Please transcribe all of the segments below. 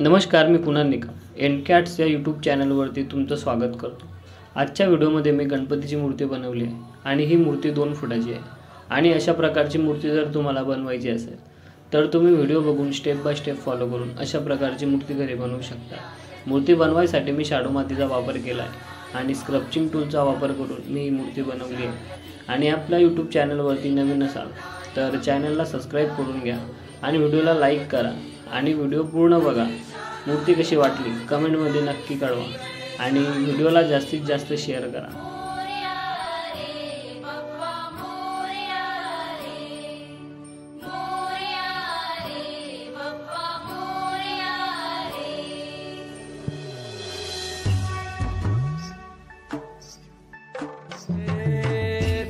नमस्कार, मी कुणाल निकम एनकॅट्स या यूट्यूब चॅनलवरती तुमचं स्वागत करतो। आजच्या व्हिडिओमध्ये मी गणपतीची मूर्ती बनवली आहे आणि ही मूर्ती 2 फुटाची आहे आणि अशा प्रकारची मूर्ती जर तुम्हाला बनवायची असेल तर तुम्ही व्हिडिओ बघून स्टेप बाय स्टेप फॉलो करून अशा प्रकारची मूर्ती घरी बनवू शकता। मूर्ती बनवायसाठी मी शाडू मातीचा वापर केला आहे आणि स्क्रॅचिंग टूलचा वापर करून मी ही मूर्ती बनवली आहे। आणि आपल्या यूट्यूब चॅनलवरती नवीन असाल तर चॅनलला सबस्क्राइब करून घ्या आणि व्हिडिओला लाईक करा आणि व्हिडिओ पूर्ण बघा। मूर्ती कशी वाटली कमेंटमध्ये नक्की कळवा आणि व्हिडिओला जास्तीत जास्त शेअर करा।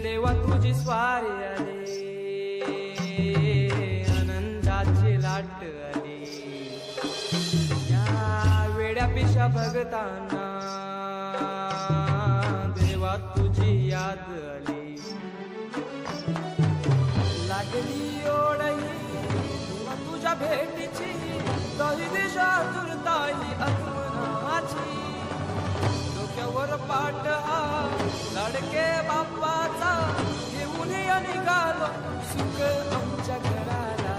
देवा तुझी स्वारी आली, आनंदाची लाट आली, या वेड्या पिशा भगतांना देवा तुझी याद आली। लागली ओढही देवा तुझ्या भेटीची, काही दिशा दुर्ताई आगमनाची, डोक्यावर पाट लाडके बाप्पाचा घेऊन निघालो सुख आमच्या घराला।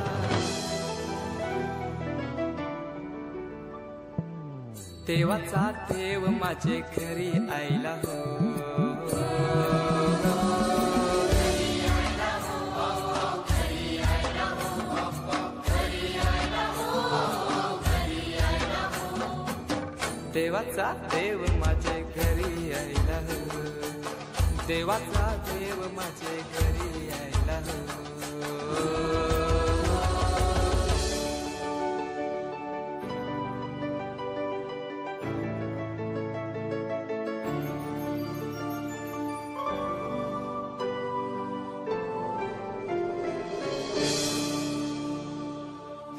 देवाचा देव माझे घरी आईला हो, देवाचा देव माझे घरी आईला हो, देवाचा देव माझे घरी आईला हो।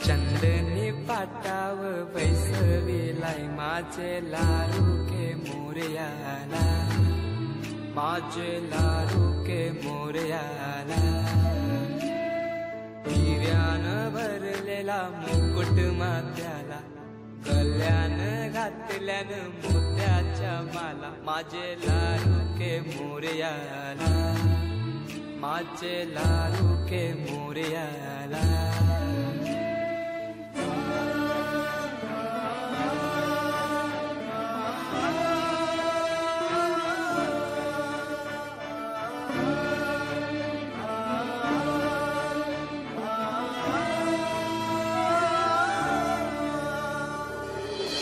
चंदनी पाटाव बैसविलाय माझे लाडूके मोरयाला, माझे लाडूके मोरयाला। हिऱ्यानं भरलेला मुकुट माथ्याला, गल्यान घातल्यानं मोत्याच्या माला, माझे लाडूके मोरयाला, माझे लाडूके मोरयाला।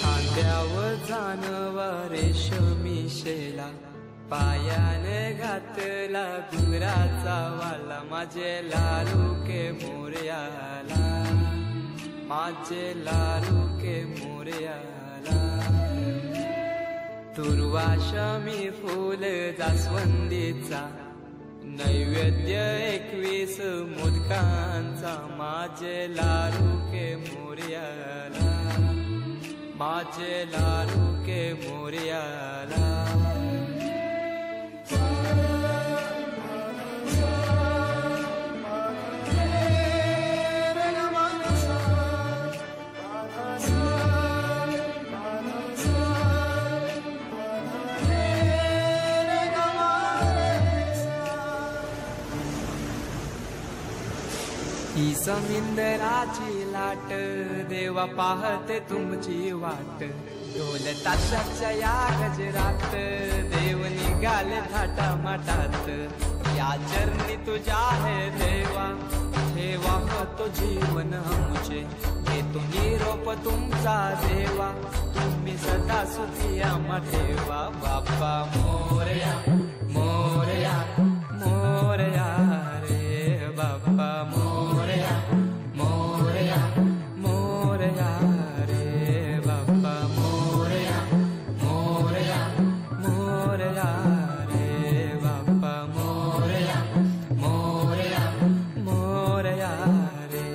खांद्यावर जानवा रेशमी शेला, पायाने घातला गुराचा वाला, माझे लाडूके मोरयाला, माझे लाडूके मोरयाला। दुर्वाशमी फूल जास्वंदीचा, नैवेद्य 21 मोदकांचा, माझे लाडूके मोरयाला, माझे लाडूके मोरयाला। ही समिंदराची लाट देवा पाहते तुमची वाट, ढोल ताशाच्या या गजरात देव निघाले थाटा माटात। या चरणी तुझ्या है देवा, ठेवा तो जीवन आमचे, घेतो निरोप तुमचा देवा, तुम्ही सदा सुखी आम्हा ठेवा। बाप्पा मोरया मोरया मोरया रे, बाप्पा मोरया मोरया मोरया रे, बाप्पा मोरया मोरया मोरया रे, बाप्पा मोरया मोरया मोरया रे।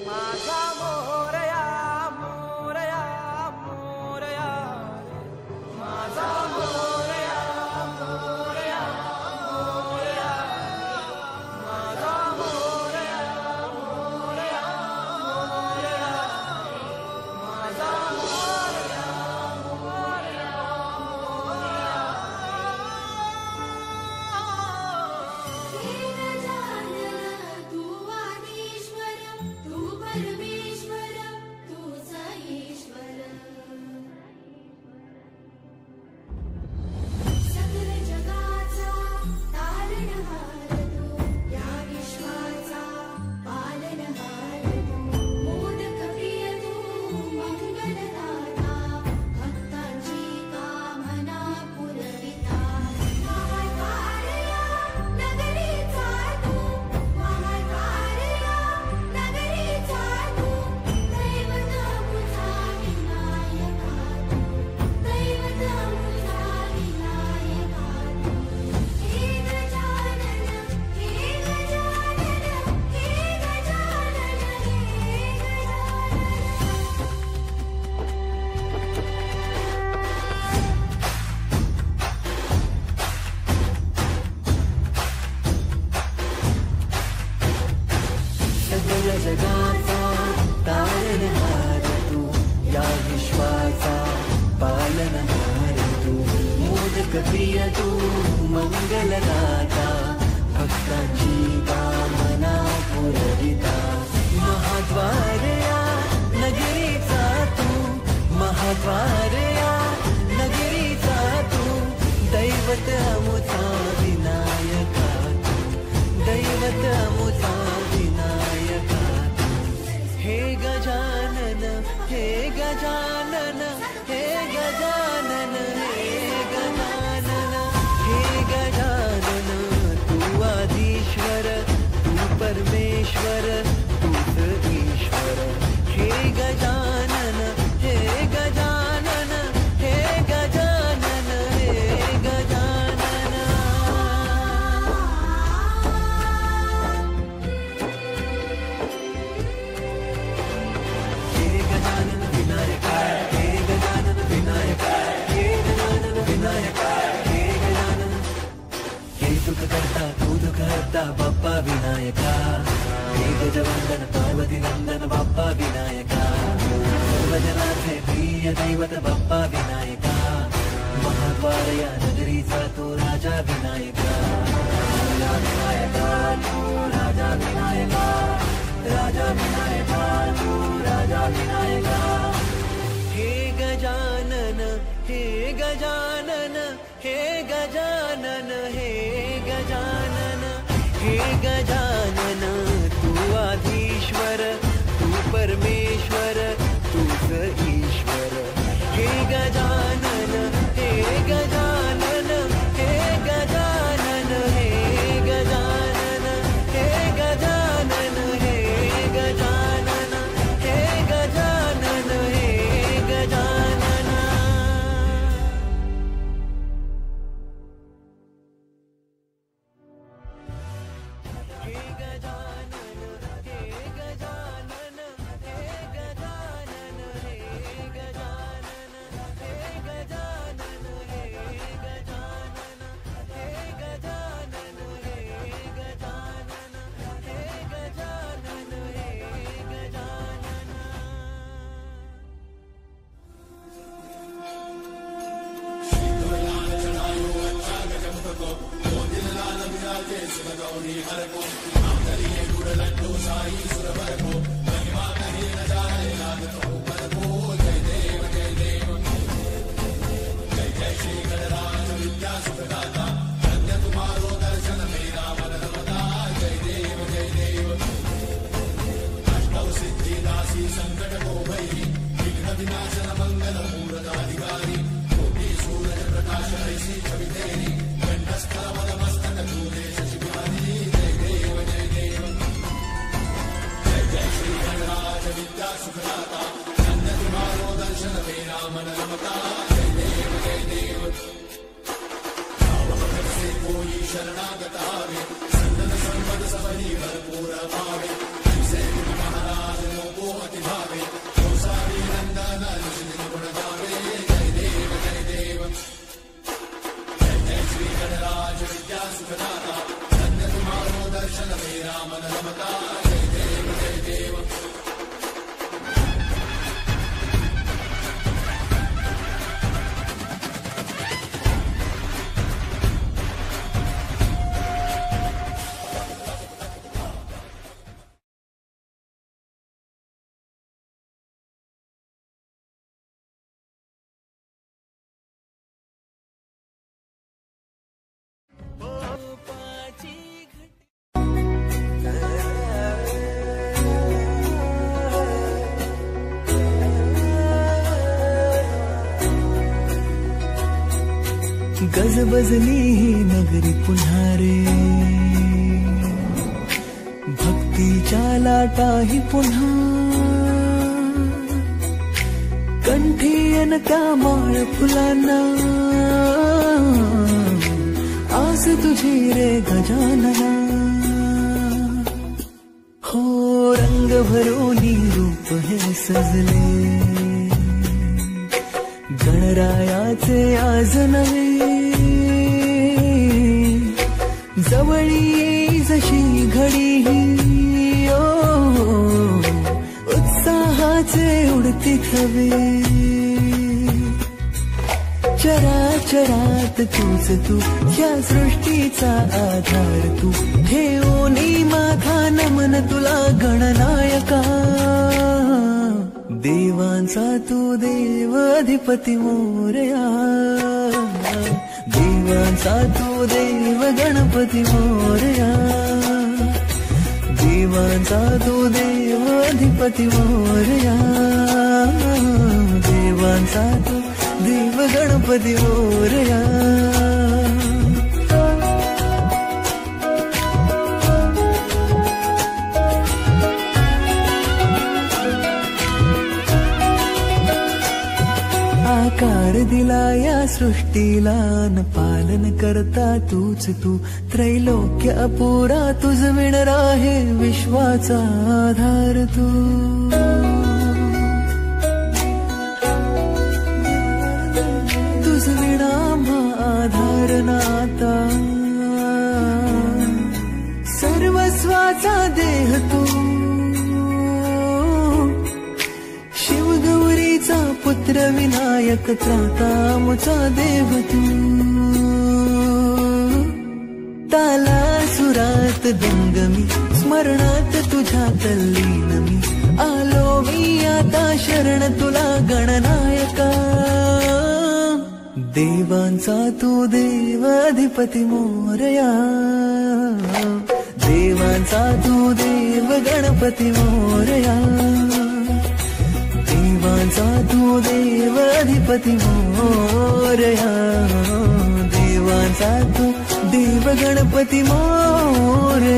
माझा मोरया मोरया मोरया रे, माझा मोरया मंगलदाता भक्तांची कामना पुरविता महाद्वार या नगरीचा तू महाद्वार या नगरीचा तू दैवत अमुता विनायका दैवत अमुता विनायका हे गजानन हे गजानन हे गजानन हे गजानन हे गजानन तू आदिश्वर तू परमेश्वर तूच ईश्वर हे गजानन हे गजानन हे गजानन हे गजानन हे गजानन विनायका हे गजानन विनायका हे गजानन विनायका हे गजानन हे सुख करता तू दुःख हरता बाप्पा विनायका हे गजवंदन पार्वती नंदन बाप्पा विनायका सर्वजनाचे प्रिय दैवत बाप्पा विनायका महाद्वार या नगरीचा तू राजा विनायका राजा विनायका तू राजा विनायका राजा विनायका तू राजा विनायका हे गजानन हे गजानन हे गजानन हे गजानन हे गजानन तू आदिश्वर तू परमेश्वर तूच ईश्वर हे गजानन हे गजानन हे गजानन हे गजानन हे गजानन हे गजानन हे गजानन हे गजानन हे गजानन हे गजानन हे गजानन हे गजानन हे गजानन हे गजानन हे गजानन हे गजानन हे गजानन हे गजानन गजबजली ही नगरी पुन्हा रे भक्तीच्या लाटाही पुन्हा कंठी अनका माळ फुलांना आस तुझी रे गजानना हो रंग भरोनी रूप हे सजले गणरायाचे आज नवे जवळी जशी घडी ही उत्साहाचे उडती थवे चराचरात तूच तू, या सृष्टीचा आधार तू, ठेवोनी माझा नमन तुला गणनायका. देवांचा तू देव अधिपती मोरया, देवांचा तू देव गणपती मोरया, देवांचा तू देव अधिपती मोरया, देवांचा तू देव गणपती मोरया. आकार दिला या सृष्टीला न पालन करता तूच तू, त्रैलोक्य अपुरा तुझ विण राहे विश्वाचा आधार तू. तुझ विणा आधार नाता, सर्वस्वाचा देह तू, शिवगौरीचा पुत्र विनायक त्राता मुचा देव तू. तालासुरात दंगमी, स्मरणात तुझ्या तल्लीन मी, आलो मी आता शरण तुला गणनायका. देवांचा तू देव अधिपती मोरया, देवांचा तू देव गणपती मोरया, देवांचा तू देव अधिपती मोरया, देवांचा तू देव गणपती मोरया.